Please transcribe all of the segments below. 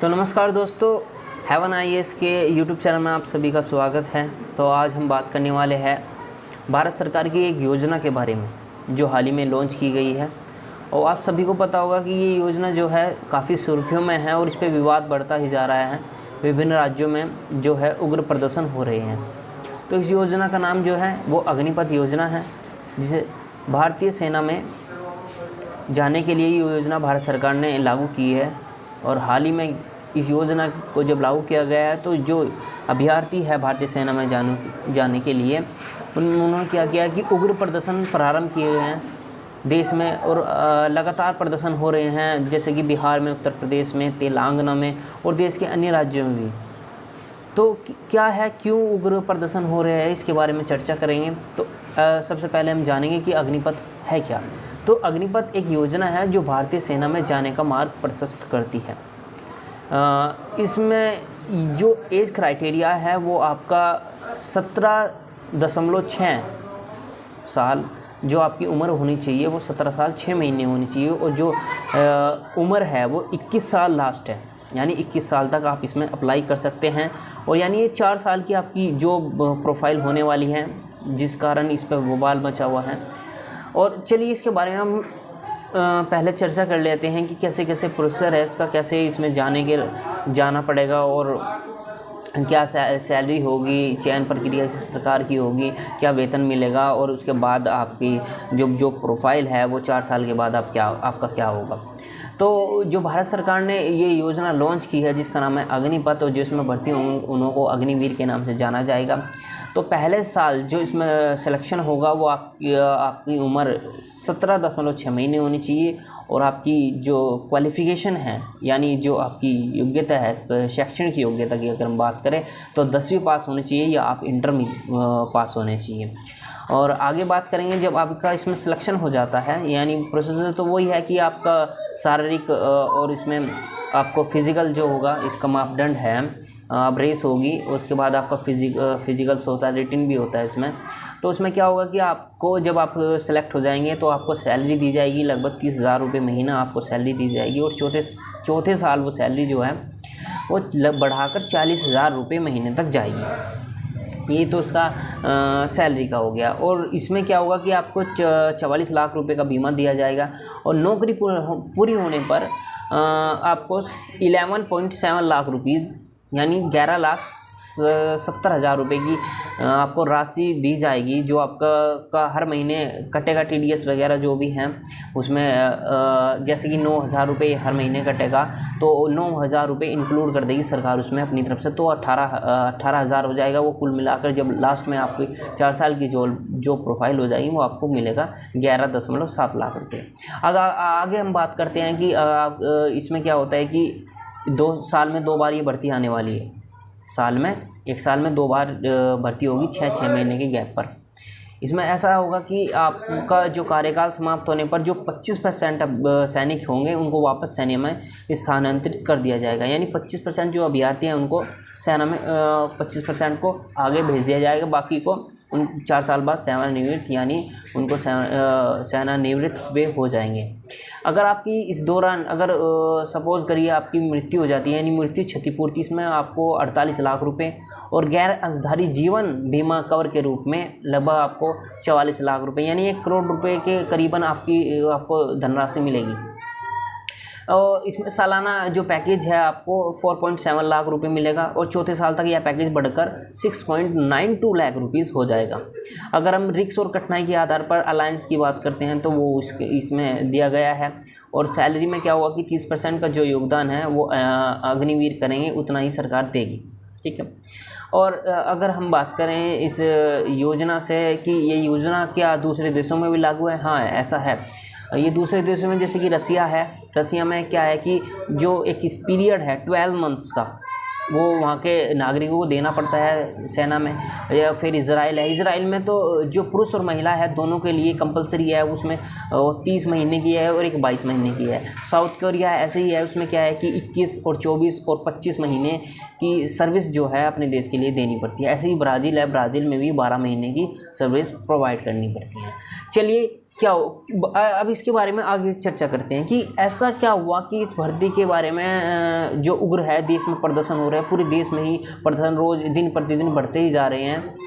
तो नमस्कार दोस्तों, हेवन आईएएस के यूट्यूब चैनल में आप सभी का स्वागत है। तो आज हम बात करने वाले हैं भारत सरकार की एक योजना के बारे में जो हाल ही में लॉन्च की गई है। और आप सभी को पता होगा कि ये योजना जो है काफ़ी सुर्खियों में है और इस पर विवाद बढ़ता ही जा रहा है। विभिन्न राज्यों में जो है उग्र प्रदर्शन हो रहे हैं। तो इस योजना का नाम जो है वो अग्निपथ योजना है, जिसे भारतीय सेना में जाने के लिए ये योजना भारत सरकार ने लागू की है। और हाल ही में इस योजना को जब लागू किया गया है तो जो अभ्यर्थी है भारतीय सेना में जाने के लिए उन्होंने क्या किया कि उग्र प्रदर्शन प्रारंभ किए हुए हैं देश में। और लगातार प्रदर्शन हो रहे हैं, जैसे कि बिहार में, उत्तर प्रदेश में, तेलंगाना में और देश के अन्य राज्यों में भी। तो क्या है, क्यों उग्र प्रदर्शन हो रहे हैं, इसके बारे में चर्चा करेंगे। तो सबसे पहले हम जानेंगे कि अग्निपथ है क्या। तो अग्निपथ एक योजना है जो भारतीय सेना में जाने का मार्ग प्रशस्त करती है। इसमें जो एज क्राइटेरिया है वो आपका 17.6 साल जो आपकी उम्र होनी चाहिए वो 17 साल 6 महीने होनी चाहिए। और जो उम्र है वो 21 साल लास्ट है, यानी 21 साल तक आप इसमें अप्लाई कर सकते हैं। और यानी ये 4 साल की आपकी जो प्रोफाइल होने वाली है, जिस कारण इस पर बवाल मचा हुआ है। और चलिए इसके बारे में हम पहले चर्चा कर लेते हैं कि कैसे कैसे प्रोसेसर है इसका, कैसे इसमें जाना पड़ेगा और क्या सैलरी होगी, चयन प्रक्रिया किस प्रकार की होगी, क्या वेतन मिलेगा और उसके बाद आपकी जो प्रोफाइल है वो 4 साल के बाद आपका क्या होगा। तो जो भारत सरकार ने ये योजना लॉन्च की है जिसका नाम है अग्निपथ, और जो इसमें भर्ती होंगे उनको अग्निवीर के नाम से जाना जाएगा। तो पहले साल जो इसमें सिलेक्शन होगा वो आपकी उम्र 17.6 महीने होनी चाहिए। और आपकी जो क्वालिफ़िकेशन है, यानी जो आपकी योग्यता है, शैक्षणिक योग्यता की अगर हम बात करें तो 10वीं पास होनी चाहिए या आप इंटर में पास होने चाहिए। और आगे बात करेंगे जब आपका इसमें सिलेक्शन हो जाता है, यानी प्रोसेसर तो वही है कि आपका शारीरिक और इसमें आपको फिज़िकल जो होगा इसका मापदंड है, रेस होगी। उसके बाद आपका फिजिकल्स होता है, रिटन भी होता है इसमें। तो उसमें क्या होगा कि आपको जब आप सेलेक्ट हो जाएंगे तो आपको सैलरी दी जाएगी, लगभग 30,000 रुपये महीना आपको सैलरी दी जाएगी। और चौथे साल वो सैलरी जो है वो बढ़ाकर 40,000 रुपये महीने तक जाएगी। ये तो उसका सैलरी का हो गया। और इसमें क्या होगा कि आपको 44 लाख रुपए का बीमा दिया जाएगा। और नौकरी पूरी होने पर आपको 11.7 लाख रुपीज़ यानी 11,70,000 रुपये की आपको राशि दी जाएगी, जो आपका हर महीने कटेगा। TDS वगैरह जो भी हैं उसमें जैसे कि 9,000 रुपये हर महीने कटेगा, तो 9,000 रुपये इंक्लूड कर देगी सरकार उसमें अपनी तरफ से। तो 18,000 हो जाएगा वो कुल मिलाकर। जब लास्ट में आपकी 4 साल की जो प्रोफाइल हो जाएगी वो आपको मिलेगा 11.7 लाख रुपये। अगर आगे हम बात करते हैं कि इसमें क्या होता है कि 2 साल में 2 बार ये भर्ती आने वाली है। एक साल में 2 बार भर्ती होगी 6 महीने के गैप पर। इसमें ऐसा होगा कि आपका जो कार्यकाल समाप्त होने पर जो 25% सैनिक होंगे उनको वापस सेना में स्थानांतरित कर दिया जाएगा। यानी 25% जो अभ्यर्थी हैं उनको सेना में 25% को आगे भेज दिया जाएगा, बाकी को उन 4 साल बाद सेवानिवृत्त, यानी उनको सेवानिवृत्त वे हो जाएंगे। अगर आपकी इस दौरान सपोज़ करिए आपकी मृत्यु हो जाती है, यानी मृत्यु क्षतिपूर्ति, इसमें आपको 48 लाख रुपए और गैर अंशधारी जीवन बीमा कवर के रूप में लगभग आपको 44 लाख रुपए, यानी 1 करोड़ रुपए के करीबन आपको धनराशि मिलेगी। और इसमें सालाना जो पैकेज है आपको 4.7 लाख रुपए मिलेगा। और चौथे साल तक यह पैकेज बढ़कर 6.92 लाख रुपीज़ हो जाएगा। अगर हम रिस्क और कठिनाई के आधार पर अलायंस की बात करते हैं तो वो इसमें दिया गया है। और सैलरी में क्या हुआ कि 30% का जो योगदान है वो अग्निवीर करेंगे, उतना ही सरकार देगी। ठीक है। और अगर हम बात करें इस योजना से कि ये योजना क्या दूसरे देशों में भी लागू है, हाँ ऐसा है। ये दूसरे देशों में जैसे कि रसिया है। रसिया में क्या है कि जो एक पीरियड है 12 मंथ्स का, वो वहाँ के नागरिकों को देना पड़ता है सेना में। या फिर इज़राइल है। इज़राइल में तो जो पुरुष और महिला है दोनों के लिए कंपलसरी है, उसमें 30 महीने की है और एक 22 महीने की है। साउथ कोरिया ऐसे ही है, उसमें क्या है कि 21 और 24 और 25 महीने की सर्विस जो है अपने देश के लिए देनी पड़ती है। ऐसे ही ब्राज़ील है, ब्राज़ील में भी 12 महीने की सर्विस प्रोवाइड करनी पड़ती है। चलिए क्या अब इसके बारे में आगे चर्चा करते हैं कि ऐसा क्या हुआ कि इस भर्ती के बारे में जो उग्र है, देश में प्रदर्शन हो रहा है, पूरे देश में ही प्रदर्शन रोज दिन प्रतिदिन बढ़ते ही जा रहे हैं।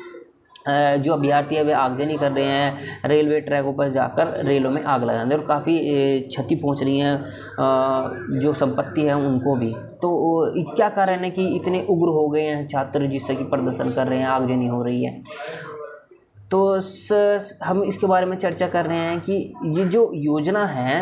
जो अभ्यर्थी है वे आगजनी कर रहे हैं, रेलवे ट्रैकों पर जाकर रेलों में आग लगा रहे हैं और काफ़ी क्षति पहुंच रही है जो संपत्ति है उनको भी। तो क्या कारण है कि इतने उग्र हो गए हैं छात्र, जिससे कि प्रदर्शन कर रहे हैं, आगजनी हो रही है। तो हम इसके बारे में चर्चा कर रहे हैं कि ये जो योजना है,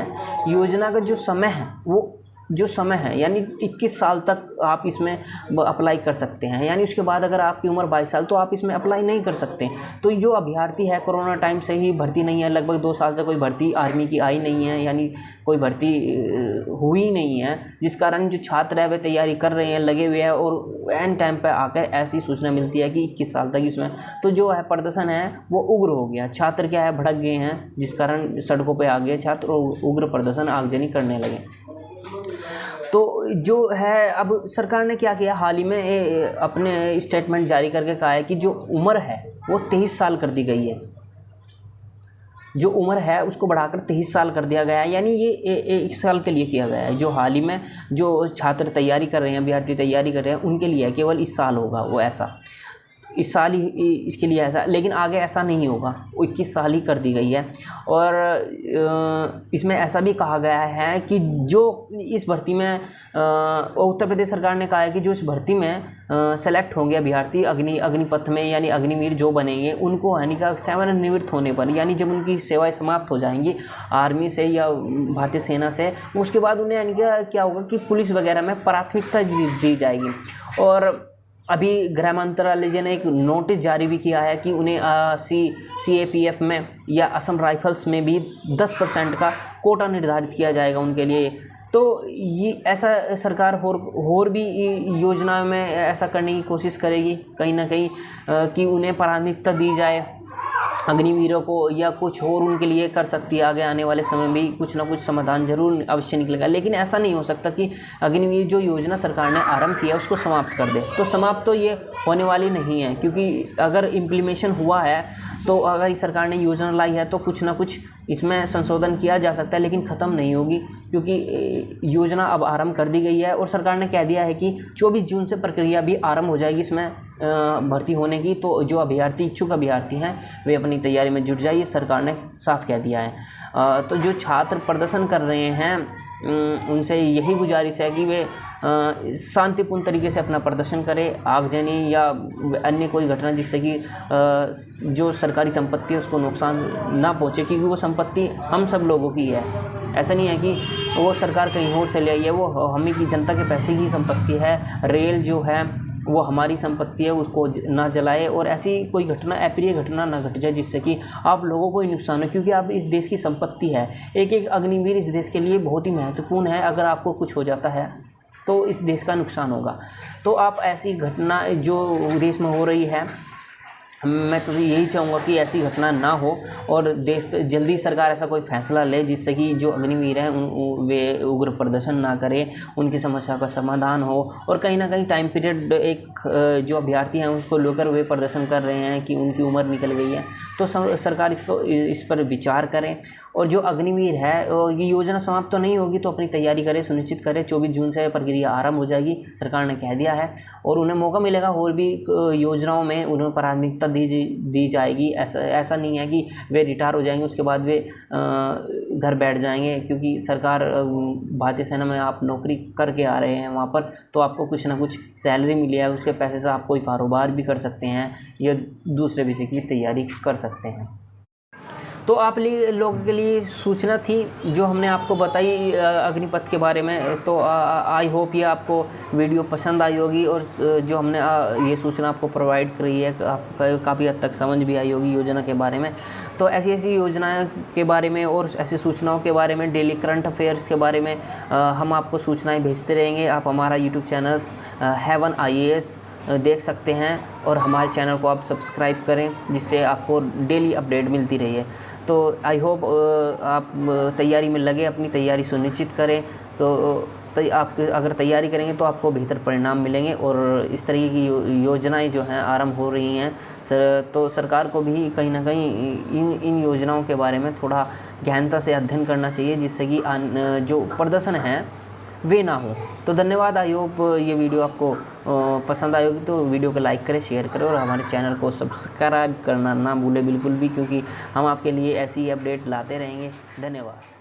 योजना का जो समय है, वो जो समय है यानी 21 साल तक आप इसमें अप्लाई कर सकते हैं, यानी उसके बाद अगर आपकी उम्र 22 साल तो आप इसमें अप्लाई नहीं कर सकते। तो जो अभ्यर्थी है कोरोना टाइम से ही भर्ती नहीं है, लगभग 2 साल से कोई भर्ती आर्मी की आई नहीं है, यानी कोई भर्ती हुई नहीं है, जिस कारण जो छात्र है वे तैयारी कर रहे हैं, लगे हुए हैं और एंड टाइम पर आकर ऐसी सूचना मिलती है कि 21 साल तक इसमें तो जो है प्रदर्शन है वो उग्र हो गया। छात्र क्या है, भड़क गए हैं, जिस कारण सड़कों पर आ गए छात्र और उग्र प्रदर्शन, आगजनी करने लगे। तो जो है अब सरकार ने क्या किया, हाल ही में अपने स्टेटमेंट जारी करके कहा है कि जो उम्र है वो 23 साल कर दी गई है। जो उम्र है उसको बढ़ाकर 23 साल कर दिया गया है, यानी ये 1 साल के लिए किया गया है। जो हाल ही में जो छात्र तैयारी कर रहे हैं, अभ्यर्थी तैयारी कर रहे हैं, उनके लिए केवल इस साल होगा वो ऐसा, इस साल ही इसके लिए ऐसा, लेकिन आगे ऐसा नहीं होगा, वो 21 साल ही कर दी गई है। और इसमें ऐसा भी कहा गया है कि जो इस भर्ती में उत्तर प्रदेश सरकार ने कहा है कि जो इस भर्ती में सेलेक्ट होंगे अभ्यर्थी अग्निपथ में, यानी अग्निवीर जो बनेंगे, उनको यानी का सेवानिवृत्त होने पर, यानी जब उनकी सेवाएं समाप्त हो जाएंगी आर्मी से या भारतीय सेना से, उसके बाद उन्हें यानी क्या होगा कि पुलिस वगैरह में प्राथमिकता दी जाएगी। और अभी गृह मंत्रालय ने एक नोटिस जारी भी किया है कि उन्हें CAPF में या असम राइफल्स में भी 10% का कोटा निर्धारित किया जाएगा उनके लिए। तो ये ऐसा सरकार और भी योजना में ऐसा करने की कोशिश करेगी कहीं ना कहीं कि उन्हें प्राथमिकता दी जाए अग्निवीरों को, या कुछ और उनके लिए कर सकती है। आगे आने वाले समय में भी कुछ ना कुछ समाधान जरूर अवश्य निकलेगा, लेकिन ऐसा नहीं हो सकता कि अग्निवीर जो योजना सरकार ने आरंभ किया उसको समाप्त कर दे। तो समाप्त तो ये होने वाली नहीं है, क्योंकि अगर इम्प्लीमेशन हुआ है तो अगर सरकार ने योजना लाई है तो कुछ ना कुछ इसमें संशोधन किया जा सकता है, लेकिन ख़त्म नहीं होगी, क्योंकि योजना अब आरंभ कर दी गई है। और सरकार ने कह दिया है कि 24 जून से प्रक्रिया भी आरंभ हो जाएगी इसमें भर्ती होने की। तो जो अभ्यर्थी, इच्छुक अभ्यर्थी हैं, वे अपनी तैयारी में जुट जाइए, सरकार ने साफ कह दिया है। तो जो छात्र प्रदर्शन कर रहे हैं उनसे यही गुजारिश है कि वे शांतिपूर्ण तरीके से अपना प्रदर्शन करें, आगजनी या अन्य कोई घटना जिससे कि जो सरकारी संपत्ति है उसको नुकसान ना पहुंचे, क्योंकि वो संपत्ति हम सब लोगों की है। ऐसा नहीं है कि वो सरकार कहीं और से ले आई है, वो हम ही की जनता के पैसे की संपत्ति है। रेल जो है वो हमारी संपत्ति है, उसको ना जलाए और ऐसी कोई घटना, अप्रिय घटना ना घट जाए जिससे कि आप लोगों को ही नुकसान हो, क्योंकि आप इस देश की संपत्ति है। एक एक अग्निवीर इस देश के लिए बहुत ही महत्वपूर्ण है। अगर आपको कुछ हो जाता है तो इस देश का नुकसान होगा। तो आप ऐसी घटना जो देश में हो रही है, मैं तो यही चाहूँगा कि ऐसी घटना ना हो और देश जल्दी सरकार ऐसा कोई फैसला ले जिससे कि जो अग्निवीर हैं वे उग्र प्रदर्शन ना करें, उनकी समस्या का समाधान हो। और कहीं ना कहीं टाइम पीरियड एक जो अभ्यर्थी हैं उसको लेकर वे प्रदर्शन कर रहे हैं कि उनकी उम्र निकल गई है, तो सरकार इस पर विचार करें। और जो अग्निवीर है ये योजना समाप्त तो नहीं होगी, तो अपनी तैयारी करें, सुनिश्चित करें। 24 जून से प्रक्रिया आरंभ हो जाएगी, सरकार ने कह दिया है, और उन्हें मौका मिलेगा और भी योजनाओं में उन्हें प्राथमिकता दी जाएगी। ऐसा नहीं है कि वे रिटायर हो जाएंगे उसके बाद वे घर बैठ जाएंगे, क्योंकि सरकार भारतीय सेना में आप नौकरी करके आ रहे हैं वहाँ पर, तो आपको कुछ ना कुछ सैलरी मिली है, उसके पैसे से आप कोई कारोबार भी कर सकते हैं या दूसरे विषय की तैयारी कर सकते हैं। तो आप लोगों के लिए सूचना थी जो हमने आपको बताई अग्निपथ के बारे में। तो आई होप ये आपको वीडियो पसंद आई होगी और जो हमने ये सूचना आपको प्रोवाइड करी है आपको काफ़ी हद तक समझ भी आई होगी योजना के बारे में। तो ऐसी ऐसी योजनाओं के बारे में और ऐसी सूचनाओं के बारे में, डेली करंट अफेयर्स के बारे में हम आपको सूचनाएँ भेजते रहेंगे। आप हमारा यूट्यूब चैनल्स हेवन IAS देख सकते हैं और हमारे चैनल को आप सब्सक्राइब करें, जिससे आपको डेली अपडेट मिलती रही है। तो आई होप आप तैयारी में लगे, अपनी तैयारी सुनिश्चित करें। तो आप अगर तैयारी करेंगे तो आपको बेहतर परिणाम मिलेंगे। और इस तरीके की योजनाएं जो हैं आरंभ हो रही हैं तो सरकार को भी कहीं ना कहीं इन योजनाओं के बारे में थोड़ा गहनता से अध्ययन करना चाहिए, जिससे कि जो प्रदर्शन है वे ना हो। तो धन्यवाद। आई होप ये वीडियो आपको पसंद आई होगी, तो वीडियो को लाइक करें, शेयर करें और हमारे चैनल को सब्सक्राइब करना ना भूलें बिल्कुल भी, क्योंकि हम आपके लिए ऐसी अपडेट लाते रहेंगे। धन्यवाद।